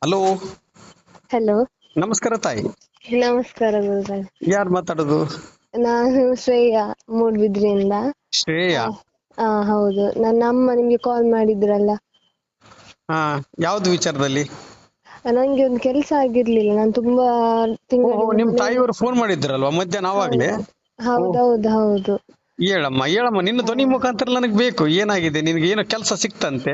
Hello, hello, ನಮಸ್ಕಾರ ತಾಯಿ. ನಮಸ್ಕಾರ ಗುರುಗಳೇ. ಯಾರು ಮಾತಾಡೋದು? ನಾನು ಶ್ರೇಯಾ, ಮೂಡ್ಬಿದ್ರಿಯಿಂದ. ಶ್ರೇಯಾ? ಹೌದು, ನನ್ನ ಅಮ್ಮ ನಿಮ್ಗೆ ಕಾಲ್ ಮಾಡಿದ್ರಲ್ಲ. ಹಾ, ಯಾವ್ದು ವಿಚಾರದಲ್ಲಿ? ನಂಗೆ ಒಂದು ಕೆಲಸ ಆಗಿರ್ಲಿಲ್ಲ, ನಾನು ತುಂಬಾ ಓಹೋ, ತಿಂಗಳಿಂದ ನಿಮ್ ಮನೇಲಿ. ತಾಯಿಯವರು ಫೋನ್ ಮಾಡಿದ್ರಲ್ವಾ ಮಧ್ಯಾಹ್ನ ಅವಾಗ್ಲೇ? ಓಹ್, ಹೌದೌದು ಹೌದು. ಹೇಳಮ್ಮ ಹೇಳಮ್ಮ, ನಿನ್ನ ಧ್ವನಿ ಮುಖಾಂತರ ನನಗೆ ಬೇಕು. ಏನಾಗಿದೆ ನಿನ್ಗೆ? ಏನೋ ಕೆಲಸ ಸಿಕ್ತಂತೆ?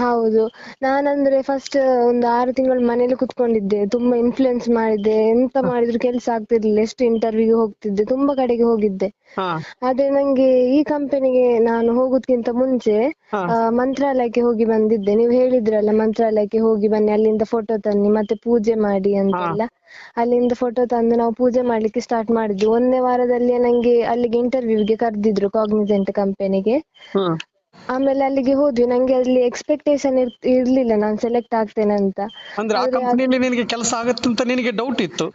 ಹೌದು, ನಾನಂದ್ರೆ ಫಸ್ಟ್ ಒಂದು 6 ತಿಂಗಳು ಮನೇಲಿ ಕುತ್ಕೊಂಡಿದ್ದೆ, ತುಂಬಾ ಇನ್ಫ್ಲುಯೆನ್ಸ್ ಮಾಡಿದ್ದೆ, ಎಂತ ಮಾಡಿದ್ರು ಕೆಲಸ ಆಗ್ತಿರ್ಲಿಲ್ಲ. ಎಷ್ಟು ಇಂಟರ್ವ್ಯೂಗೆ ಹೋಗ್ತಿದ್ದೆ, ತುಂಬಾ ಕಡೆಗೆ ಹೋಗಿದ್ದೆ. ಹಾ ಆದ್ರೆ ನಂಗೆ ಈ ಕಂಪನಿಗೆ ನಾನು ಹೋಗೋದ್ಕಿಂತ ಮುಂಚೆ ಹಾ ಮಂತ್ರಾಲಯಕ್ಕೆ ಹೋಗಿ ಬಂದಿದ್ದೆ. ನೀವು ಹೇಳಿದ್ರಲ್ಲ ಮಂತ್ರಾಲಯಕ್ಕೆ ಹೋಗಿ ಬನ್ನಿ, ಅಲ್ಲಿಂದ ಫೋಟೋ ತನ್ನಿ ಮತ್ತೆ ಪೂಜೆ ಮಾಡಿ ಹಾ ಅಂತೆಲ್ಲ. ಅಲ್ಲಿಂದ ಫೋಟೋ ತಂದು ನಾವು ಪೂಜೆ ಮಾಡ್ಲಿಕ್ಕೆ ಸ್ಟಾರ್ಟ್ ಮಾಡಿದ್ವಿ. 1ನೇ ವಾರದಲ್ಲಿ ನಂಗೆ ಅಲ್ಲಿಗೆ ಇಂಟರ್ವ್ಯೂಗೆ ಕರೆದಿದ್ರು, ಕಾಗ್ನಿಸೆಂಟ್ ಕಂಪನಿಗೆ. ಹ್ಮ್ ಆಮೇಲೆ ಅಲ್ಲಿಗೆ ಹೋದ್ವಿ. ನಂಗೆ ಅಲ್ಲಿ ಎಕ್ಸ್ಪೆಕ್ಟೇಷನ್ ಇರ್ಲಿಲ್ಲ ನಾನು ಸೆಲೆಕ್ಟ್ ಆಗ್ತೇನೆ ಅಂತ. ಅಂದ್ರೆ ಆ ಆದ್ರೆ ಕಂಪನಿಯಲ್ಲಿ ನಿನಗೆ ಕೆಲಸ ಆಗತ್ತಂತ ನಿನಗೆ ಡೌಟ್ ಇತ್ತು?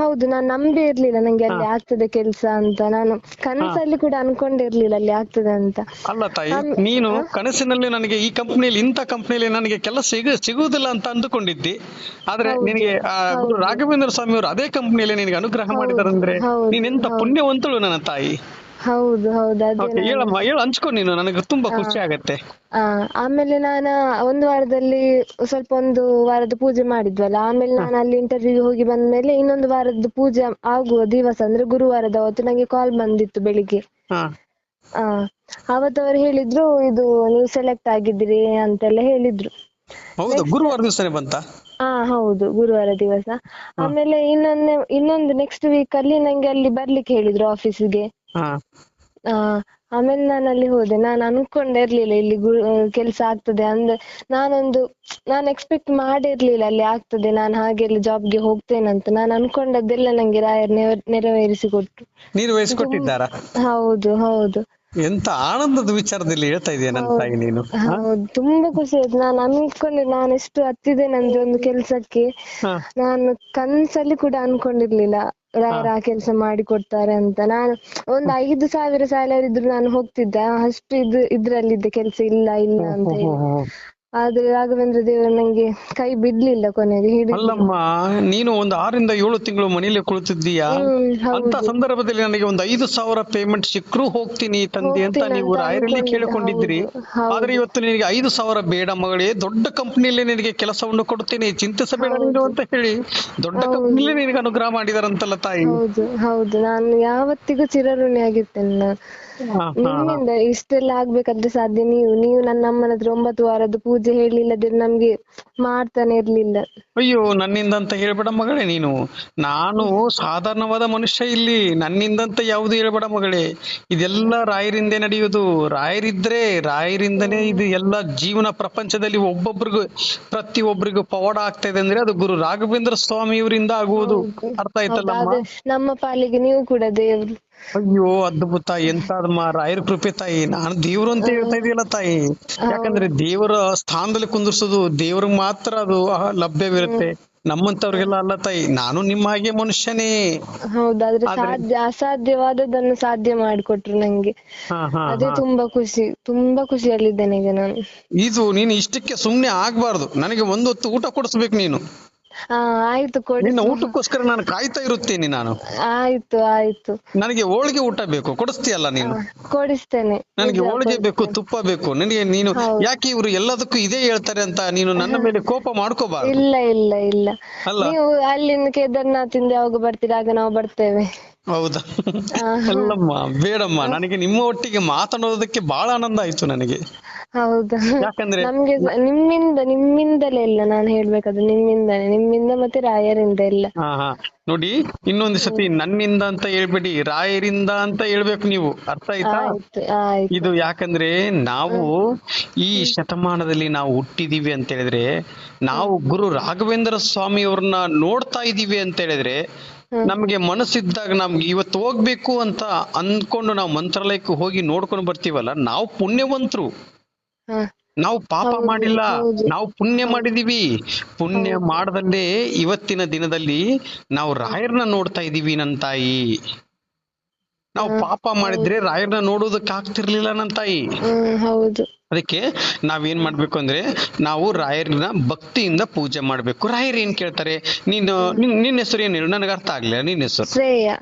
ಹೌದು, ನಾನು ನಂಬಿ ಇರ್ಲಿಲ್ಲ ನಂಗೆ ಹಾ ಅಲ್ಲಿ ಆಗ್ತದೆ ಕೆಲ್ಸ ಅಂತ. ನಾನು ಹಾ ಕನಸಲ್ಲಿ ಕೂಡ ಅನ್ಕೊಂಡಿರ್ಲಿಲ್ಲ ಅಲ್ಲಿ ಆಗ್ತದೆ ಅಂತ. ಅಲ್ಲ ತಾಯಿ, ನೀನು ಕನಸಿನಲ್ಲಿ ನನಗೆ ಈ ಕಂಪನಿಯಲ್ಲಿ, ಇಂಥ ಕಂಪನಿಯಲ್ಲಿ ನನಗೆ ಕೆಲಸ ಸಿಗುವುದಿಲ್ಲ ಅಂತ ಅಂದುಕೊಂಡಿದ್ದಿ. ಆದ್ರೆ ಹೌದು ನಿನಗೆ ಗುರು ಹೌದು ರಾಘವೇಂದ್ರ ಸ್ವಾಮಿ ಅವರು ಅದೇ ಕಂಪನಿಯಲ್ಲಿ ನಿನಗೆ ಅನುಗ್ರಹ ಹೌದು ಮಾಡಿದಾರಂದ್ರೆ ಹೌದು ನೀನೆಂತ ಹೌದು ಪುಣ್ಯವಂತಳು ನನ್ನ ತಾಯಿ. ಹೌದು ಹೌದು ಅದೇ ಓಕೆ, ನಾನು. ಹೇಳಮ್ಮ, ಹೇಳು, ಹಂಚ್ಕೊ ನೀನು, ನನಗೆ ತುಂಬಾ ಆ, ಖುಷಿ ಆಗತ್ತೆ. ಆಮೇಲೆ ನಾನು 1 ವಾರದಲ್ಲಿ ಸ್ವಲ್ಪ 1 ವಾರದ ಪೂಜೆ ಮಾಡಿದ್ವಲ್ಲ. ಆಮೇಲೆ ಹ ನಾನು ಅಲ್ಲಿ ಇಂಟರ್ವ್ಯೂಗೆ ಹೋಗಿ ಬಂದ್ಮೇಲೆ ಇನ್ನೊಂದು ವಾರದ್ದು ಪೂಜೆ ಆಗುವ ದಿವಸ ಅಂದ್ರೆ ಗುರುವಾರದ ಅವತ್ತು ನಂಗೆ ಕಾಲ್ ಬಂದಿತ್ತು ಬೆಳಿಗ್ಗೆ. ಹಾ ಆ ಅವತ್ತು ಅವರು ಹೇಳಿದ್ರು, ಇದು ನೀವು ಸೆಲೆಕ್ಟ್ ಆಗಿದ್ದೀರಿ ಅಂತೆಲ್ಲ ಹೇಳಿದ್ರು. ಹೌದು, ನೆಕ್ಸ್ಟ್ ಗುರುವಾರ ದಿವಸನೇ ಬಂತ? ಹೌದು, ಗುರುವಾರ ದಿವಸ. ಹ ಆಮೇಲೆ ಇನ್ನೊಂದು ನೆಕ್ಸ್ಟ್ ವೀಕ್ ಅಲ್ಲಿ ನಂಗೆ ಅಲ್ಲಿ ಬರ್ಲಿಕ್ಕೆ ಹೇಳಿದ್ರು ಆಫೀಸಿಗೆ. ಹಾ ಆ ಆಮೇಲೆ ನಾನು ಅಲ್ಲಿ ಹೋದೆ. ನಾನು ಅನ್ಕೊಂಡೇ ಇರ್ಲಿಲ್ಲ ಇಲ್ಲಿ ಕೆಲ್ಸ ಆಗ್ತದೆ ಅಂದ್ರೆ. ನಾನು ಎಕ್ಸ್ಪೆಕ್ಟ್ ಮಾಡಿರ್ಲಿಲ್ಲ ಅಲ್ಲಿ ಆಗ್ತದೆ, ನಾನು ಹಾಗೆ ಅಲ್ಲಿ ಜಾಬ್ಗೆ ಹೋಗ್ತೇನಂತ. ನಾನು ಅನ್ಕೊಂಡದ್ದೆಲ್ಲ ನಂಗೆ ರಾಯರ್ ನೆರವೇರಿಸಿ ಕೊಟ್ರು. ನಿರ್ವಹಿಸಿಕೊಟ್ಟಿದ್ದಾರಾ? ಹೌದು ಹೌದು ಎಂತ ಆನಂದದ ವಿಚಾರದಲ್ಲಿ ಹೇಳ್ತಾ ಇದೀಯ ನನ್ನ ಹೌದು ತಾಯಿ ನೀನು. ಹೌದು, ತುಂಬಾ ಖುಷಿ ಆಯ್ತು. ನಾನು ಅನ್ಕೊಂಡೆ ನಾನು ಎಷ್ಟು ಹತ್ತಿದ್ದೇನೆ ಅಂದ್ರೆ ಒಂದು ಕೆಲ್ಸಕ್ಕೆ. ಹಾ ನಾನು ಕನ್ಸಲ್ಲಿ ಕೂಡ ಅನ್ಕೊಂಡಿರ್ಲಿಲ್ಲ ಹಾ ರಾಯರ ಆ ಕೆಲ್ಸ ಮಾಡಿ ಕೊಡ್ತಾರೆ ಅಂತ. ನಾನು ಒಂದು 5,000 ಸ್ಯಾಲರಿ ಇದ್ರು ನಾನು ಹೋಗ್ತಿದ್ದೆ, ಅಷ್ಟು ಇದ್ರಲ್ಲಿದ್ದೆ, ಕೆಲ್ಸ ಇಲ್ಲ ಇಲ್ಲ ಅಂತ ಹೇಳಿ. ಆದ್ರೆ ರಾಘವೇಂದ್ರ ದೇವರು ನಂಗೆ ಕೈ ಬಿಡ್ಲಿಲ್ಲ, ಕೊನೆಗೆ ಹಿಡಿದ್ರು. ಅಲ್ಲಮ್ಮ, ನೀನು ಒಂದು 6 ರಿಂದ 7 ತಿಂಗಳು ಮನೇಲಿ ಕುಳಿತಿದ್ದೀಯಾ? ಅಂತ ಹೌದು, ಸಂದರ್ಭದಲ್ಲಿ ನನಗೆ ಒಂದು 5,000 ಪೇಮೆಂಟ್ ಸಿಕ್ಕರೂ ಹೋಗ್ತೀನಿ ತಂದೆ ಅಂತ ಹೋಗ್ತೀನಿ ನೀವು ಅಂತ ರಾಯರಲ್ಲಿ ಅನ್ಕೊಂಡಿದ್ದೆ. ಕೇಳಿಕೊಂಡಿದ್ರಿ. ಹೌದು ಆದ್ರೆ ಹೌದು ಇವತ್ತು ನಿನಗೆ 5,000 ಬೇಡ ಮಗಳೇ, ದೊಡ್ಡ ಕಂಪನಿಯಲ್ಲಿ ನಿನಗೆ ಕೆಲಸವನ್ನು ಕೊಡ್ತೀನಿ, ಚಿಂತಿಸಬೇಡ ನೀನು ಹೌದು ಅಂತ ಹೇಳಿ ದೊಡ್ಡ ಹೌದು ಕಂಪನಿಯಲ್ಲಿ ನಿನಗೆ ಅನುಗ್ರಹ ಮಾಡಿದಾರಂತಲ್ಲ ತಾಯಿ. ಹೌದು ಹೌದು, ನಾನು ಯಾವತ್ತಿಗೂ ಚಿರಋಣಿ ಆಗಿರ್ತೇನೆ. ನಾನು ಹಾ ಹಾ ಹಾ ನಿಮ್ಮಿಂದ ಇಷ್ಟೆಲ್ಲ ಆಗ್ಬೇಕಾದ್ರೆ ಸಾಧ್ಯ ನೀವು ನನ್ನ ಅಮ್ಮನ ಹತ್ರ 9 ವಾರದ್ದು ಪೂಜೆ ಹೇಳಿಲ್ಲದಿದ್ರೆ ನಮ್ಗೆ ಮಾಡ್ತಾನೆ ಇರ್ಲಿಲ್ಲ. ಅಯ್ಯೋ, ನನ್ನಿಂದ ಅಂತ ಹೇಳ್ಬೇಡ ಮಗಳೇ ನೀನು. ನಾನು ಸಾಧಾರಣವಾದ ಮನುಷ್ಯ ಇಲ್ಲಿ, ನನ್ನಿಂದಂತ ಯಾವುದು ಹೇಳ್ಬೇಡ ಮಗಳೇ. ಇದೆಲ್ಲ ರಾಯರಿಂದೇ ನಡೆಯುವುದು. ರಾಯರಿದ್ರೆ ರಾಯರಿಂದನೇ ಇದು ಎಲ್ಲ ಜೀವನ. ಪ್ರಪಂಚದಲ್ಲಿ ಪ್ರತಿಯೊಬ್ಬರಿಗೂ ಪವಾಡ ಆಗ್ತಾ ಇದೆ ಅಂದ್ರೆ ಅದು ಗುರು ರಾಘವೇಂದ್ರ ಸ್ವಾಮಿಯವರಿಂದ ಆಗುವುದು. ಹೌದು ಅರ್ಥ ಹೌದು, ಆಯ್ತಲ್ಲಮ್ಮ? ಆದ್ರೆ ನಮ್ಮ ಪಾಲಿಗೆ ನೀವು ಕೂಡ ದೇವ್ರು. ಅಯ್ಯೋ, ಅದ್ಭುತ, ಎಂತದಮ್ಮ ರಾಯರ ಕೃಪೆ ತಾಯಿ. ನಾನು ದೇವ್ರು ಅಂತ ಹೇಳ್ತಾ ಇದೆಯಲ್ಲ ತಾಯಿ. ಯಾಕಂದ್ರೆ ಹೌದು ದೇವರ ಸ್ಥಾನದಲ್ಲಿ ಕುಂದಿರ್ಸೋದು ದೇವ್ರಿಗೆ ಮಾತ್ರ ಅದು ಲಭ್ಯವಿರುತ್ತೆ, ನಮ್ಮಂತವ್ರಿಗೆಲ್ಲ ಅಲ್ಲ ತಾಯಿ. ನಾನು ನಿಮ್ಮ ಹಾಗೆ ಮನುಷ್ಯನೇ. ಹೌದಾದ್ರೆ ಆದ್ರೆ ಅಸಾಧ್ಯವಾದದನ್ನು ಸಾಧ್ಯ ಮಾಡಿಕೊಟ್ರು ನಂಗೆ. ಹಾ ಹಾ ಅದೇ ಹಾ ತುಂಬಾ ಖುಷಿಯಲ್ಲಿದ್ದೇನೆ ಈಗ ನಾನು. ಇದು ನೀನು ಇಷ್ಟಕ್ಕೆ ಸುಮ್ನೆ ಆಗ್ಬಾರ್ದು. ನನಗೆ ಒಂದು ಹೊತ್ತು ಊಟ ಕೊಡಿಸ್ಬೇಕು ನೀನು. ಆಯ್ತು, ನಿನ್ನ ಕೊಡಿಸುವ. ಊಟಕ್ಕೋಸ್ಕರ ನಾನು ಕಾಯ್ತಾ ಇರುತ್ತೇನೆ ನಾನು. ಆಯ್ತು ಆಯ್ತು. ನನಗೆ ಹೋಳಿಗೆ ಊಟ ಬೇಕು, ಕೊಡಿಸ್ತೀಯಲ್ಲ ಆ, ನೀನು? ಕೊಡಿಸ್ತೇನೆ, ನನಗೆ ನಿಜ ಹೋಳಿಗೆ ಬೇಕು, ಕೊಡಿಸ್ತೇನೆ. ತುಪ್ಪ ಬೇಕು ನನಗೆ. ನೀನು ಹೌದು. ಯಾಕೆ ಇವರು ಎಲ್ಲದಕ್ಕೂ ಇದೇ ಹೇಳ್ತಾರೆ ಅಂತ ನೀನು ನನ್ನ ಮೇಲೆ ಕೋಪ ಮಾಡ್ಕೋಬಾರದು. ಇಲ್ಲ ಇಲ್ಲ ಇಲ್ಲ, ಅಲ್ಲ? ನೀವು ಅಲ್ಲಿಂದ ಕೇದಾರ್ನಾಥಿಂದ ಯಾವಾಗ ಬರ್ತೀರಾ ಆಗ ನಾವು ಬರ್ತೇವೆ. ಹೌದಾ? ಆ, ಅಲ್ಲಮ್ಮ, ಬೇಡಮ್ಮ, ನನಗೆ ನಿಮ್ಮ ಒಟ್ಟಿಗೆ ಮಾತನಾಡೋದಕ್ಕೆ ಬಹಳ ಆನಂದ ಆಯ್ತು ನನಗೆ. ಹೌದಾ? ಯಾಕಂದ್ರೆ ನಮ್ಗೆ ನಿಮ್ಮಿಂದಲೇ ಇಲ್ಲ, ನಾನು ಹೇಳ್ಬೇಕಾದ್ರೆ ನಿಮ್ಮಿಂದ ಮತ್ತೆ ರಾಯರಿಂದ ಇಲ್ಲ. ಹಾ ಹಾ ನೋಡಿ, ಇನ್ನೊಂದು ಸತಿ ನನ್ನಿಂದ ಅಂತ ಹೇಳ್ಬೇಡಿ, ರಾಯರಿಂದ ಅಂತ ಹೇಳ್ಬೇಕು ನೀವು. ಅರ್ಥ ಆಯ್ತಾ? ಆಯ್ತು ಆಯ್ತು. ಇದು ಯಾಕಂದ್ರೆ ನಾವು ಈ ಶತಮಾನದಲ್ಲಿ ನಾವು ಹುಟ್ಟಿದೀವಿ ಅಂತ ಹೇಳಿದ್ರೆ, ನಾವು ಗುರು ರಾಘವೇಂದ್ರ ಸ್ವಾಮಿ ಅವ್ರನ್ನ ನೋಡ್ತಾ ಇದೀವಿ ಅಂತ ಹೇಳಿದ್ರೆ, ನಮ್ಗೆ ಮನಸ್ಸಿದ್ದಾಗ ನಮ್ಗೆ ಇವತ್ತು ಹೋಗ್ಬೇಕು ಅಂತ ಅಂದ್ಕೊಂಡು ನಾವು ಮಂತ್ರಾಲಯಕ್ಕೆ ಹೋಗಿ ನೋಡ್ಕೊಂಡು ಬರ್ತೀವಲ್ಲ, ನಾವು ಪುಣ್ಯವಂತರು. ಹ ನಾವು ಪಾಪ ಹೌದು ಮಾಡಿಲ್ಲ, ಹೌದು ನಾವು ಪುಣ್ಯ ಹೌದು ಮಾಡಿದೀವಿ. ಪುಣ್ಯ ಹೌದು ಮಾಡದಲ್ಲೇ ಇವತ್ತಿನ ದಿನದಲ್ಲಿ ನಾವು ರಾಯರನ್ನ ನೋಡ್ತಾ ಇದೀವಿ ನನ್ನ ತಾಯಿ. ನಾವು ಪಾಪ ಮಾಡಿದ್ರೆ ಹೌದು. ರಾಯರನ್ನ ನೋಡೋದಕ್ಕೆ ಆಗ್ತಿರ್ಲಿಲ್ಲ ನನ್ನ ತಾಯಿ. ಹೌದು ಅದಕ್ಕೆ ನಾವೇನ್ ಮಾಡ್ಬೇಕು ಅಂದ್ರೆ ನಾವು ರಾಯರನ್ನ ಭಕ್ತಿಯಿಂದ ಪೂಜೆ ಮಾಡ್ಬೇಕು. ರಾಯರ್ ಏನ್ ಕೇಳ್ತಾರೆ, ನಿನ್ನ ಹೆಸರು ಏನು ಹೇಳು, ನನಗೆ ಅರ್ಥ ಆಗ್ಲಿಲ್ಲ. ನಿನ್ನ ಹೆಸರು ಶ್ರೇಯ.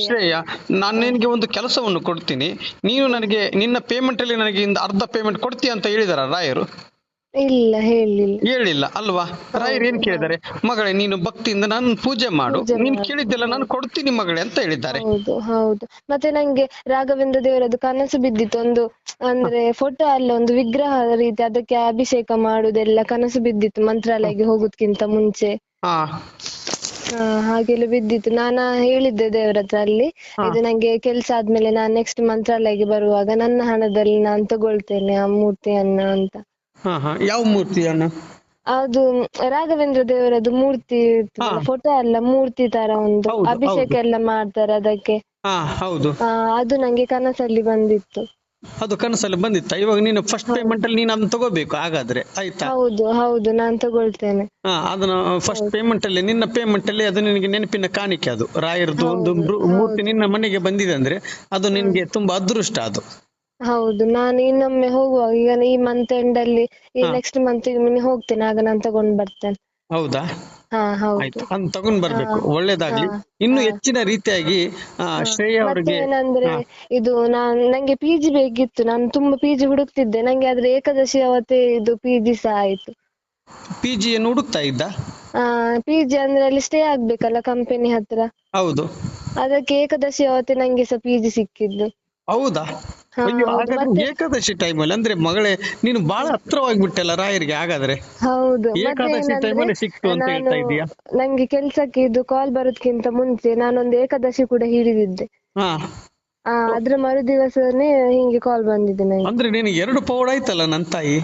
ಶ್ರೇಯ. ನಾನು ನಿನಗೆ ಒಂದು ಕೆಲಸವನ್ನು ಕೊಡ್ತೀನಿ, ನೀನು ನನಗೆ ನಿನ್ನ ಪೇಮೆಂಟ್ ಅಲ್ಲಿ ನನಗೆ ಅರ್ಧ ಪೇಮೆಂಟ್ ಕೊಡ್ತೀಯ ಅಂತ ಹೇಳಿದಾರ ರಾಯರು? ಇಲ್ಲ, ಹೇಳಿಲ್ಲ ಅಲ್ವಾ? ರಾಯರು ಏನ್ ಕೇಳಿದ್ದಾರೆ, ಮಗಳೇ ನೀನು ಭಕ್ತಿಯಿಂದ ನಾನು ಪೂಜೆ ಮಾಡು, ನೀನ್ ಕೇಳಿದ್ದೆಲ್ಲ ನಾನು ಕೊಡ್ತೀನಿ ಮಗಳೇ ಅಂತ ಹೇಳಿದ್ದಾರೆ. ಹೌದು. ಮತ್ತೆ ನಂಗೆ ರಾಘವೇಂದ್ರ ದೇವರದ್ದು ಕನಸು ಬಿದ್ದಿತ್ತು, ಒಂದು ಅಂದ್ರೆ ಫೋಟೋ ಅಲ್ಲ, ಒಂದು ವಿಗ್ರಹ ರೀತಿ, ಅದಕ್ಕೆ ಅಭಿಷೇಕ ಮಾಡುದೆಲ್ಲ ಕನಸು ಬಿದ್ದಿತ್ತು ಮಂತ್ರಾಲಯಕ್ಕೆ ಹೋಗುದಕ್ಕಿಂತ ಮುಂಚೆ. ಹಾಗೆಲ್ಲ ಬಿದ್ದಿತ್ತು. ನಾನು ಹೇಳಿದ್ದೆ ದೇವ್ರ ಹತ್ರ ಅಲ್ಲಿ, ಇದು ನಂಗೆ ಕೆಲ್ಸ ಆದ್ಮೇಲೆ ನಾನ್ ನೆಕ್ಸ್ಟ್ ಮಂತ್ರಾಲಯಕ್ಕೆ ಬರುವಾಗ ನನ್ನ ಹಣದಲ್ಲಿ ನಾನ್ ತಗೊಳ್ತೇನೆ ಆ ಮೂರ್ತಿಯನ್ನ ಅಂತ. ಯಾವ ಮೂರ್ತಿಯನ್ನ? ಅದು ರಾಘವೇಂದ್ರ ದೇವರದ್ದು ಮೂರ್ತಿ, ಫೋಟೋ ಅಲ್ಲ, ಮೂರ್ತಿ ತರ ಒಂದು ಅಭಿಷೇಕ ಎಲ್ಲ ಮಾಡ್ತಾರೆ ಅದಕ್ಕೆ. ಹೌದು. ಅದು ನಂಗೆ ಕನಸಲ್ಲಿ ಬಂದಿತ್ತು. ಅದು ಕನಸಲ್ಲಿ ಬಂದಿತ್ತ? ಇವಾಗ ನೀನು ಫಸ್ಟ್ ಪೇಮೆಂಟ್ ಅಲ್ಲಿ ನೀನು ಅದನ್ನ ತಗೋಬೇಕು ಹಾಗಾದ್ರೆ, ಆಯ್ತಾ? ಹೌದು ನಾನ್ ತಗೊಳ್ತೇನೆ. ಅದನ್ನ ಫಸ್ಟ್ ಪೇಮೆಂಟ್ ಅಲ್ಲಿ, ನಿನ್ನ ಪೇಮೆಂಟ್ ಅಲ್ಲಿ ಅದು ನಿನಗೆ ನೆನಪಿನ ಕಾಣಿಕೆ. ಅದು ರಾಯರದ್ದು ಒಂದು ಮೂರ್ತಿ ನಿನ್ನ ಮನೆಗೆ ಬಂದಿದೆ ಅಂದ್ರೆ ಅದು ನಿನ್ಗೆ ತುಂಬಾ ಅದೃಷ್ಟ ಅದು. ಹೌದು, ನಾನು ಇನ್ನೊಮ್ಮೆ ಹೋಗುವಾಗ, ಈಗ ಈ ಮಂತ್ ಎಂಡ್ ಅಲ್ಲಿ, ಈ ನೆಕ್ಸ್ಟ್ ಮಂತ್ ಹೋಗ್ತೇನೆ, ಆಗ ನಾನು ತಗೊಂಡ್ ಬರ್ತೇನೆ. ಹೌದಾ? ಹೌದು, ಅದನ್ನ ತಗೊಂಡ್ ಬರ್ಬೇಕು. ಒಳ್ಳೇದಾಗ್ಲಿ. ಇನ್ನು ಹೆಚ್ಚಿನ ರೀತಿಯಾಗಿ ಶ್ರೇಯ ಅವರಿಗೆ ಏನಂದ್ರೆ, ಇದು ನಂಗೆ PG ಬೇಕಿತ್ತು. ನಾನು ತುಂಬಾ PG ಹುಡುಕ್ತಿದ್ದೆ, ನಂಗೆ ಆದ್ರೆ ಏಕಾದಶಿ ಅವತ್ತೇ ಇದು PG ಸಹ ಆಯ್ತು. PG ಏನು ಹುಡುಕ್ತಾ ಇದ್ದ? PG ಅಂದ್ರೆ ಅಲ್ಲಿ ಸ್ಟೇ ಆಗ್ಬೇಕಲ್ಲ ಕಂಪನಿ ಹತ್ರ. ಹೌದು. ಅದಕ್ಕೆ ಏಕಾದಶಿ ಅವತ್ತೇ ನಂಗೆ ಸಹ PG ಸಿಕ್ಕಿದ್ದು. ಹೌದಾ? ಅಯ್ಯೋ, ಹಾಗಾದ್ರೆ ಏಕಾದಶಿ ಟೈಮಲ್ಲಿ ಅಂದ್ರೆ ಮಗಳೇ ನೀನು ಬಹಳ ಹತ್ರವಾಗಿಬಿಟ್ಟಲ್ಲ ರಾಯರಿಗೆ. ಹಾಗಾದ್ರೆ ಹೌದು, ಏಕಾದಶಿ ಟೈಮಲ್ಲಿ ಸಿಕ್ತು ಅಂತ ಹೇಳ್ತಾ ಇದೀಯಾ? ನಂಗೆ ಕೆಲ್ಸಕ್ಕೆ ಇದು ಕಾಲ್ ಬರೋದ್ಕಿಂತ ಮುಂಚೆ ನಾನೊಂದು ಏಕಾದಶಿ ಕೂಡ ಹಿಡಿದಿದ್ದೆ. ಅದ್ರ ಮರು ದಿವಸನೇ ಹಿಂಗೆ ಕಾಲ್ ಬಂದಿದೆ ನಂಗೆ. ಅಂದ್ರೆ ನಿನಗೆ 2 ಪೌಡ್ ಆಯ್ತಲ್ಲ ನನ್ ತಾಯಿ.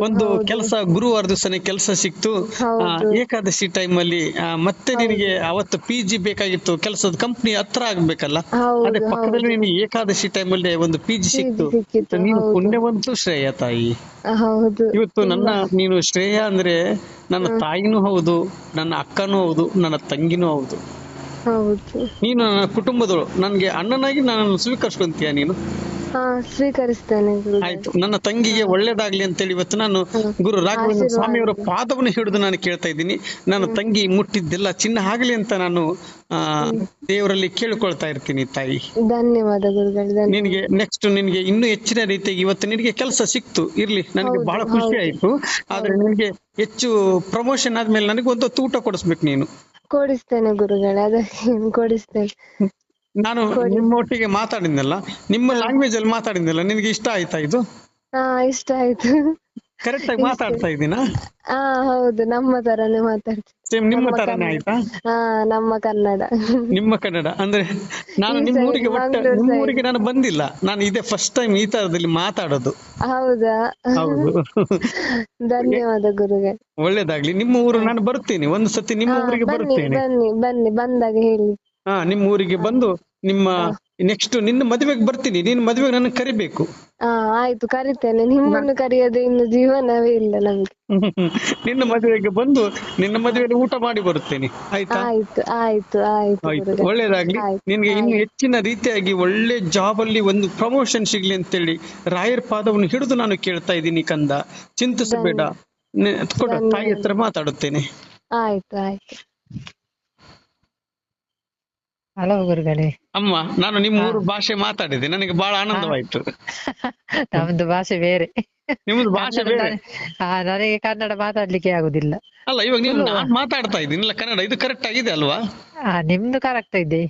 ಒಂದು ಕೆಲಸ ಗುರುವಾರ ದಿವಸನೇ ಕೆಲಸ ಸಿಕ್ತು, ಏಕಾದಶಿ ಟೈಮ್ ಅಲ್ಲಿ. ಮತ್ತೆ ನಿನಗೆ ಅವತ್ತು PG ಬೇಕಾಗಿತ್ತು, ಕೆಲಸದ ಕಂಪ್ನಿ ಹತ್ರ ಆಗ್ಬೇಕಲ್ಲ, ಅದೇ ಪಕ್ಕದಲ್ಲಿ ನಿನಗೆ ಏಕಾದಶಿ ಟೈಮ್ ಅಲ್ಲಿ ಒಂದು PG ಸಿಕ್ತು. ನೀನು ಪುಣ್ಯವಂತು ಶ್ರೇಯ ತಾಯಿ. ಇವತ್ತು ನೀನು ಶ್ರೇಯ ಅಂದ್ರೆ ನನ್ನ ತಾಯಿನೂ ಹೌದು, ನನ್ನ ಅಕ್ಕನೂ ಹೌದು, ನನ್ನ ತಂಗಿನೂ ಹೌದು. ನೀನು ನನ್ನ ಕುಟುಂಬದಳು. ನನ್ಗೆ ಅಣ್ಣನಾಗಿ ನಾನು ಸ್ವೀಕರಿಸ್ಕೊಂತೀಯ ನೀನು? ಸ್ವೀಕರಿಸ್ತೇನೆ. ಆಯ್ತು. ನನ್ನ ತಂಗಿಗೆ ಒಳ್ಳೇದಾಗ್ಲಿ ಅಂತೇಳಿ ಇವತ್ತು ನಾನು ಗುರು ರಾಘವೇಂದ್ರ ಸ್ವಾಮಿಯವರ ಪಾದವನ್ನು ಹಿಡಿದು ನಾನು ಕೇಳ್ತಾ ಇದ್ದೀನಿ. ನನ್ನ ತಂಗಿ ಮುಟ್ಟಿದ್ದೆಲ್ಲ ಚಿನ್ನ ಆಗ್ಲಿ ಅಂತ ನಾನು ದೇವರಲ್ಲಿ ಕೇಳ್ಕೊಳ್ತಾ ಇರ್ತೀನಿ ತಾಯಿ. ಧನ್ಯವಾದ ಗುರುಗಳೇ. ನಿನಗೆ ನೆಕ್ಸ್ಟ್ ನಿನಗೆ ಇನ್ನೂ ಹೆಚ್ಚಿನ ರೀತಿಯಾಗಿ ಇವತ್ತು ನಿನಗೆ ಕೆಲಸ ಸಿಕ್ತು, ಇರ್ಲಿ, ನನಗೆ ಬಹಳ ಖುಷಿ ಆಯ್ತು. ಆದ್ರೆ ನಿನಗೆ ಹೆಚ್ಚು ಪ್ರಮೋಷನ್ ಆದ್ಮೇಲೆ ನನಗೆ ಒಂದು ಊಟ ಕೊಡಿಸ್ಬೇಕು ನೀನು. ಕೊಡಿಸ್ತೇನೆ ಗುರುಗಳೇ, ಅದಕ್ಕೆ ಕೊಡಿಸ್ತೇನೆ. ನಾನು ನಿಮ್ಮೊಟ್ಟಿಗೆ ಮಾತಾಡಿದ್ನಲ್ಲ, ನಿಮ್ಮ ಲ್ಯಾಂಗ್ವೇಜ್ ಅಲ್ಲಿ ಮಾತಾಡಿದ್ನಲ್ಲ, ನಿನಗೆ ಇಷ್ಟ ಆಯ್ತಾ ಇದು? ಇಷ್ಟ ಆಯ್ತು. ಕರೆಕ್ಟ್ ಆಗಿ ಮಾತಾಡ್ತಾ ಇದ್ದೀನಾ? ಹೌದು, ನಮ್ಮ ತರಾನೇ ಮಾತಾಡ್ತೀನಿ. ಸೇಮ್ ನಿಮ್ಮ ತರಾನೇ ಆಯ್ತಾ? ನಮ್ಮ ಕನ್ನಡ. ನಿಮ್ಮ ಕನ್ನಡ ಅಂದ್ರೆ ನಾನು ನಿಮ್ಮೂರಿಗೆ ನಾನು ಬಂದಿಲ್ಲ, ನಾನು ಇದೇ ಫಸ್ಟ್ ಟೈಮ್ ಈ ತರದಲ್ಲಿ ಮಾತಾಡೋದು. ಹೌದಾ? ಹೌದು. ಧನ್ಯವಾದ ಗುರುಗಳೇ. ಒಳ್ಳೇದಾಗ್ಲಿ. ನಿಮ್ಮ ಊರು ನಾನು ಬರ್ತೇನೆ, ಒಂದು ಸತಿ ನಿಮ್ಮ ಊರಿಗೆ ಬರ್ತೇನೆ. ಬನ್ನಿ, ಬಂದಾಗ ಹೇಳಿ. ನಿಮ್ಮ ಊರಿಗೆ ಬಂದು ನಿಮ್ಮ ನೆಕ್ಸ್ಟ್ ನಿನ್ನ ಮದುವೆಗೆ ಬರ್ತೀನಿ. ನಿನ್ನ ಮದುವೆಗೆ ನನ್ನ ಕರಿಬೇಕು. ಆಯ್ತು, ಕರಿತೇನೆ. ನಿಮ್ಮನ್ನು ಕರೆಯೋದು ಇನ್ನು ಜೀವನವೇ ಇಲ್ಲ ನಮ್ಗೆ. ನಿನ್ನ ಮದುವೆಗೆ ಬಂದು ನಿನ್ನ ಮದುವೆಯಲ್ಲಿ ಊಟ ಮಾಡಿ ಬರುತ್ತೇನೆ, ಆಯ್ತಾ? ಆಯ್ತು. ಒಳ್ಳೇದಾಗ್ಲಿ. ನಿನ್ಗೆ ಇನ್ನು ಹೆಚ್ಚಿನ ರೀತಿಯಾಗಿ ಒಳ್ಳೆ ಜಾಬ್ ಅಲ್ಲಿ ಒಂದು ಪ್ರಮೋಷನ್ ಸಿಗ್ಲಿ ಅಂತೇಳಿ ರಾಯರ್ ಪಾದವನ್ನು ಹಿಡಿದು ನಾನು ಕೇಳ್ತಾ ಇದ್ದೀನಿ ಕಂದ. ಚಿಂತಿಸಬೇಡ, ತಾಯಿ ಹತ್ರ ಮಾತಾಡುತ್ತೇನೆ. ಆಯ್ತು. ಹಲೋ ಗುರುಗಳೇ. ಅಮ್ಮ, ನಾನು ನಿಮ್ಮ ಊರು ಭಾಷೆ ಮಾತಾಡಿದೆ, ನನಗೆ ಬಹಳ ಆನಂದವಾಯ್ತು. ನಮ್ದು ಭಾಷೆ ಬೇರೆ, ನಿಮ್ದು ಭಾಷೆ ಬೇರೆ. ನನಗೆ ಕನ್ನಡ ಮಾತಾಡ್ಲಿಕ್ಕೆ ಆಗುದಿಲ್ಲ. ಅಲ್ಲ, ಇವಾಗ ನೀವು ನಾನು ಮಾತಾಡ್ತಾ ಇದ್ದೀನಿಲ್ಲ ಕನ್ನಡ, ಇದು ಕರೆಕ್ಟ್ ಆಗಿದೆ ಅಲ್ವಾ? ನಿಮ್ದು ಕರೆಕ್ಟ್ ಇದೆ,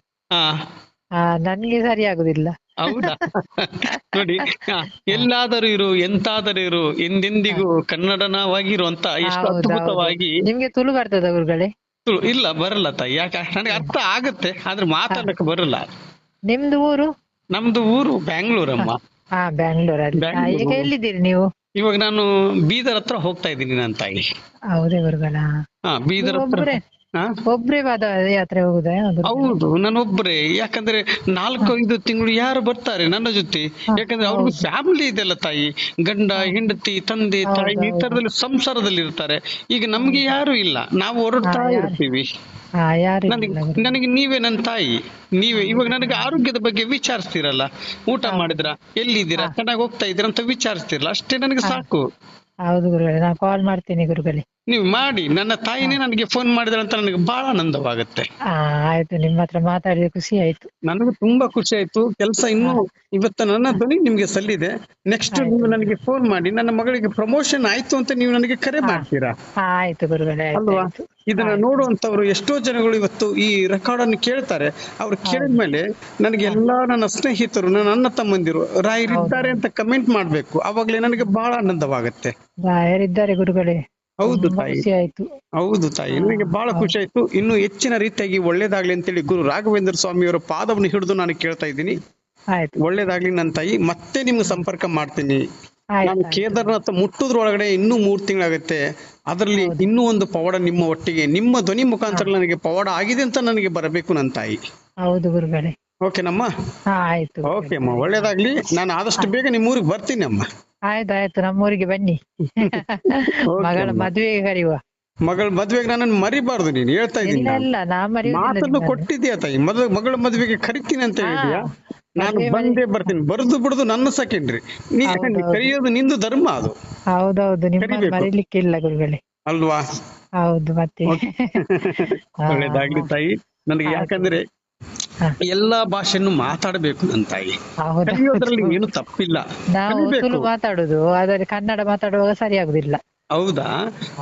ನನ್ಗೆ ಸರಿ ಆಗುದಿಲ್ಲ. ಹೌದಾ? ನೋಡಿ, ಎಲ್ಲಾದರೂ ಇರು, ಎಂತಾದರೂ ಇರು, ಎಂದೆಂದಿಗೂ ಕನ್ನಡನವಾಗಿರುವಂತ ಎಷ್ಟು ಅದ್ಭುತವಾಗಿ. ನಿಮ್ಗೆ ತುಳು ಬರ್ತದ ಗುರುಗಳೇ? ಇಲ್ಲ, ಬರಲ್ಲ ತಾಯಿ. ಯಾಕೆ? ನನಗೆ ಅರ್ಥ ಆಗುತ್ತೆ, ಆದ್ರೆ ಮಾತಾಡಕ್ಕೆ ಬರಲ್ಲ. ನಿಮ್ದು ಊರು? ನಮ್ದು ಊರು ಬ್ಯಾಂಗ್ಳೂರಮ್ಮ. ಬ್ಯಾಂಗ್ಳೂರಲ್ಲಿ. ಈಗ ಎಲ್ಲಿದ್ದೀರಿ ನೀವು? ಇವಾಗ ನಾನು ಬೀದರ್ ಹತ್ರ ಹೋಗ್ತಾ ಇದ್ದೀನಿ ನನ್ನ ತಾಯಿ. ಹೌದೇ ಗುರುಗಳ? ಬೀದರ್ ಹತ್ರ. ಒಬ್ರೇ ಯಾತ್ರೆ ಹೋಗುದ? ಹೌದು, ನಾನೊಬ್ರೆ. ಯಾಕಂದ್ರೆ 4-5 ತಿಂಗಳು ಯಾರು ಬರ್ತಾರೆ ನನ್ನ ಜೊತೆ? ಯಾಕಂದ್ರೆ ಅವ್ರಿಗೂ ಫ್ಯಾಮಿಲಿ ಇದೆಲ್ಲ ತಾಯಿ, ಗಂಡ ಹೆಂಡತಿ ತಂದೆ ತಾಯಿ ಈ ತರದಲ್ಲಿ ಸಂಸಾರದಲ್ಲಿ ಇರ್ತಾರೆ. ಈಗ ನಮ್ಗೆ ಯಾರು ಇಲ್ಲ, ನಾವು ಹೊರಡ್ತಾ ಇರ್ತೀವಿ. ಹಾ ಯಾರು ನನಗೆ ಇಲ್ಲ ಗುರುಗಳೇ. ನನಗೆ ನೀವೇ ನನ್ನ ತಾಯಿ. ನೀವೇ ಇವಾಗ ನನಗೆ ಆರೋಗ್ಯದ ಬಗ್ಗೆ ವಿಚಾರಿಸ್ತೀರಲ್ಲ, ಊಟ ಮಾಡಿದ್ರ, ಎಲ್ಲಿದ್ದೀರಾ, ಚೆನ್ನಾಗಿ ಹೋಗ್ತಾ ಇದ್ದೀರಾ ಅಂತ ವಿಚಾರಿಸ್ತಿರಲ್ಲ, ಅಷ್ಟೇ ನನಗೆ ಸಾಕು. ಹೌದು ಗುರುಗಳೇ, ನಾನು ಕಾಲ್ ಮಾಡ್ತೀನಿ ಗುರುಗಳೇ. ನೀವು ಮಾಡಿ. ನನ್ನ ತಾಯಿನೇ ನನಗೆ ಫೋನ್ ಮಾಡಿದ್ರೆ ಅಂತ ನನಗೆ ಬಹಳ ಆನಂದವಾಗುತ್ತೆ. ಹಾ ಆಯ್ತು, ನಿಮ್ಮ ಹತ್ರ ಮಾತಾಡಿದ ಖುಷಿ ಆಯ್ತು. ನನಗೂ ತುಂಬಾ ಖುಷಿ ಆಯ್ತು. ಕೆಲಸ ಇನ್ನೂ ಇವತ್ತು ನನ್ನ ಧ್ವನಿ ನಿಮ್ಗೆ ಸಲ್ಲಿದೆ. ನೆಕ್ಸ್ಟ್ ನೀವು ನನಗೆ ಫೋನ್ ಮಾಡಿ, ನನ್ನ ಮಗಳಿಗೆ ಪ್ರಮೋಷನ್ ಆಯ್ತು ಅಂತ ನೀವು ನನಗೆ ಕರೆ ಮಾಡ್ತೀರಾ ಹಾ ಆಯ್ತು ಗುರುಗಳೇ, ಆಯ್ತು ಅಲ್ವಾ? ಆಯ್ತು. ಇದನ್ನ ನೋಡುವಂತವ್ರು ಎಷ್ಟೋ ಜನಗಳು ಇವತ್ತು ಈ ರೆಕಾರ್ಡ್ ಅನ್ನು ಕೇಳ್ತಾರೆ. ಅವ್ರು ಕೇಳಿದ್ಮೇಲೆ ನನಗೆ ಎಲ್ಲಾ ನನ್ನ ಸ್ನೇಹಿತರು, ನನ್ನ ಅಣ್ಣ ತಮ್ಮಂದಿರು ರಾಯರಿದ್ದಾರೆ ಅಂತ ಕಮೆಂಟ್ ಮಾಡ್ಬೇಕು. ಅವಾಗ್ಲೇ ನನಗೆ ಬಹಳ ಆನಂದವಾಗುತ್ತೆ. ಯಾರಿದ್ದಾರೆ ಗುರುಗಳೇ? ಹೌದು ತುಂಬಾ ತಾಯಿ, ಖುಷಿ ಆಯ್ತು. ಹೌದು ತಾಯಿ, ನನಗೆ ಬಹಳ ಖುಷಿ ಆಯ್ತು. ಇನ್ನು ಹೆಚ್ಚಿನ ರೀತಿಯಾಗಿ ಒಳ್ಳೇದಾಗ್ಲಿ ಅಂತೇಳಿ ಗುರು ರಾಘವೇಂದ್ರ ಸ್ವಾಮಿಯವರ ಪಾದವನ್ನು ಹಿಡಿದು ನಾನು ಕೇಳ್ತಾ ಇದ್ದೀನಿ. ಆಯ್ತು ಒಳ್ಳೇದಾಗ್ಲಿ ನನ್ನ ತಾಯಿ. ಮತ್ತೆ ನಿಮ್ಗೆ ಸಂಪರ್ಕ ಮಾಡ್ತೀನಿ. ನಾನು ಆಯ್ತು ಕೇದಾರ್ನಾಥ ಮುಟ್ಟುದ್ರೊಳಗಡೆ ಇನ್ನೂ 3 ತಿಂಗಳಾಗುತ್ತೆ. ಅದರಲ್ಲಿ ಇನ್ನೂ ಒಂದು ಪವಾಡ ನಿಮ್ಮ ಒಟ್ಟಿಗೆ, ನಿಮ್ಮ ಧ್ವನಿ ಮುಖಾಂತರ ನನಗೆ ಪವಾಡ ಆಗಿದೆ ಅಂತ ನನಗೆ ಬರಬೇಕು ನನ್ನ ತಾಯಿ. ಹೌದು ಗುರುಗಳೇ. ಓಕೆನಮ್ಮ? ಹಾ ಆಯ್ತು. ಓಕೆ ಅಮ್ಮ, ಒಳ್ಳೇದಾಗ್ಲಿ. ನಾನು ಆದಷ್ಟು ಬೇಗ ನಿಮ್ಮ ಊರಿಗೆ ಬರ್ತೀನಿ ಅಮ್ಮ. ಆಯ್ತು ಆಯ್ತು, ನಮ್ಮೂರಿಗೆ ಬನ್ನಿ. ಮಗಳ ಮದ್ವೆಗೆ ಕರೆಯುವ. ಮಗಳ ಮದ್ವೆಗೆ ನನ್ನನ್ನು ಮರಿಬಾರ್ದು, ನೀನು ಹೇಳ್ತಾ ಇದ್ದೀನಿ. ಇಲ್ಲ ಇಲ್ಲ, ನಾ ಮಾತನ್ನು ಮರೆಯುವುದಿಲ್ಲ. ಕೊಟ್ಟಿದ್ಯಾ ತಾಯಿ? ಮಗಳ ಮದ್ವೆಗೆ ಕರಿತೀನಿ ಅಂತ ಹೇಳಿದ್ಯಾ? ನಾನು ಮದ್ವೆ ಬಂದೇ ಬರ್ತೀನಿ. ಬರುದು ಬಿಡುದು ನನ್ನ ಸೆಕೆಂಡ್ರಿ. ನೀ ಕರೆಯೋದು ನಿಂದು ಧರ್ಮ ಅದು. ಹೌದೌದು, ನಿಮ್ಮನ್ನು ಕರಿಬೇಕು. ಮರಿಲಿಕ್ಕಿಲ್ಲ ಗುರುಗಳೇ. ಅಲ್ವಾ? ಹೌದು ಮತ್ತೆ. ಒಳ್ಳೇದಾಗ್ಲಿ ತಾಯಿ. ನನಗೆ ಯಾಕಂದ್ರೆ ಹಾ. ಎಲ್ಲಾ ಭಾಷೆಯನ್ನು ಮಾತಾಡಬೇಕು ನನ್ನ ತಾಯಿ. ಹೌದಾ? ಕಲಿಯೋದ್ರಲ್ಲಿ ಏನು ತಪ್ಪಿಲ್ಲ. ನಾವು ಕಲಿಬೇಕು. ತುಳು ಮಾತಾಡುದು, ಆದರೆ ಕನ್ನಡ ಮಾತಾಡುವಾಗ ಸರಿ ಆಗುದಿಲ್ಲ. ಹೌದಾ?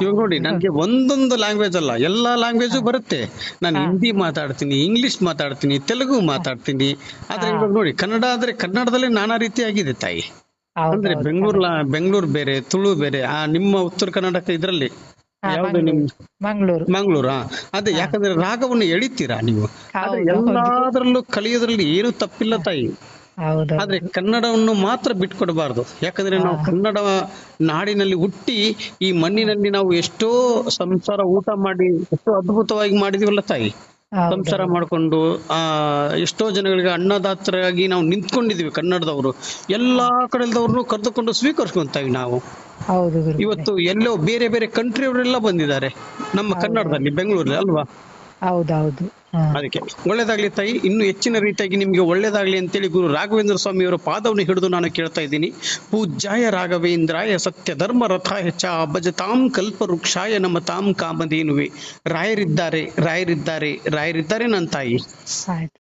ಇವಾಗ ನೋಡಿ, ನನ್ಗೆ ಒಂದೊಂದು ಲ್ಯಾಂಗ್ವೇಜ್ ಅಲ್ಲ, ಎಲ್ಲಾ ಲ್ಯಾಂಗ್ವೇಜು ಬರುತ್ತೆ. ನಾನು ಹಿಂದಿ ಮಾತಾಡ್ತೀನಿ, ಇಂಗ್ಲಿಷ್ ಮಾತಾಡ್ತೀನಿ, ತೆಲುಗು ಮಾತಾಡ್ತೀನಿ. ಆದ್ರೆ ಇವಾಗ ನೋಡಿ, ಕನ್ನಡ ಆದ್ರೆ ಕನ್ನಡದಲ್ಲೇ ನಾನಾ ರೀತಿ ಆಗಿದೆ ತಾಯಿ. ಅಂದ್ರೆ ಬೆಂಗಳೂರು ಬೇರೆ, ತುಳು ಬೇರೆ. ನಿಮ್ಮ ಉತ್ತರ ಕರ್ನಾಟಕ ಇದ್ರಲ್ಲಿ ಯಾವ್ದು ನಿಮ್ ಮಂಗಳೂರು. ಮಂಗಳೂರಾ? ಅದೇ, ಯಾಕಂದ್ರೆ ರಾಗವನ್ನು ಎಳಿತೀರಾ ನೀವು. ಆದ್ರೆ ಎಲ್ಲಾದ್ರಲ್ಲೂ ಕಲಿಯೋದ್ರಲ್ಲಿ ಏನು ತಪ್ಪಿಲ್ಲ ತಾಯಿ. ಹೌದು ಆದ್ರೆ ಕನ್ನಡವನ್ನು ಮಾತ್ರ ಬಿಟ್ಕೊಡ್ಬಾರ್ದು. ಯಾಕಂದ್ರೆ ನಾವು ಕನ್ನಡ ನಾಡಿನಲ್ಲಿ ಹುಟ್ಟಿ ಈ ಮಣ್ಣಿನಲ್ಲಿ ನಾವು ಎಷ್ಟೋ ಸಂಸಾರ ಊಟ ಮಾಡಿ ಎಷ್ಟೋ ಅದ್ಭುತವಾಗಿ ಮಾಡಿದೀವಲ್ಲ ತಾಯಿ. ಸಂಸಾರ ಮಾಡ್ಕೊಂಡು ಎಷ್ಟೋ ಜನಗಳಿಗೆ ಅನ್ನದಾತರಾಗಿ ನಾವು ನಿಂತ್ಕೊಂಡಿದೀವಿ. ಕನ್ನಡದವರು ಎಲ್ಲಾ ಕಡೆದವ್ರನ್ನು ಕರೆದುಕೊಂಡು ಸ್ವೀಕರಿಸ್ಕೊಂತಾವಿ ನಾವು. ಹೌದು ಗುರು. ಇವತ್ತು ಎಲ್ಲೋ ಬೇರೆ ಬೇರೆ ಕಂಟ್ರಿಯವರೆಲ್ಲ ಬಂದಿದ್ದಾರೆ ನಮ್ಮ ಕನ್ನಡದಲ್ಲಿ, ಬೆಂಗಳೂರಲ್ಲಿ ಅಲ್ವಾ? ಹೌದೌದು. ಅದಕ್ಕೆ ಒಳ್ಳೇದಾಗ್ಲಿ ತಾಯಿ. ಇನ್ನು ಹೆಚ್ಚಿನ ರೀತಿಯಾಗಿ ನಿಮ್ಗೆ ಒಳ್ಳೇದಾಗ್ಲಿ ಅಂತೇಳಿ ಗುರು ರಾಘವೇಂದ್ರ ಸ್ವಾಮಿಯವರ ಪಾದವನ್ನು ಹಿಡಿದು ನಾನು ಕೇಳ್ತಾ ಇದ್ದೀನಿ. ಪೂಜ್ಯಾಯ ರಾಘವೇಂದ್ರಾಯ ಸತ್ಯ ಧರ್ಮ ರಥಾಯ ಚ ಭಜತಾಂ ಕಲ್ಪವೃಕ್ಷಾಯ ನಮತಾಂ ಕಾಮಧೇನುವೆ. ರಾಯರಿದ್ದಾರೆ, ರಾಯರಿದ್ದಾರೆ, ರಾಯರಿದ್ದಾರೆ ನನ್ನ ತಾಯಿ. ಆಯ್ತು.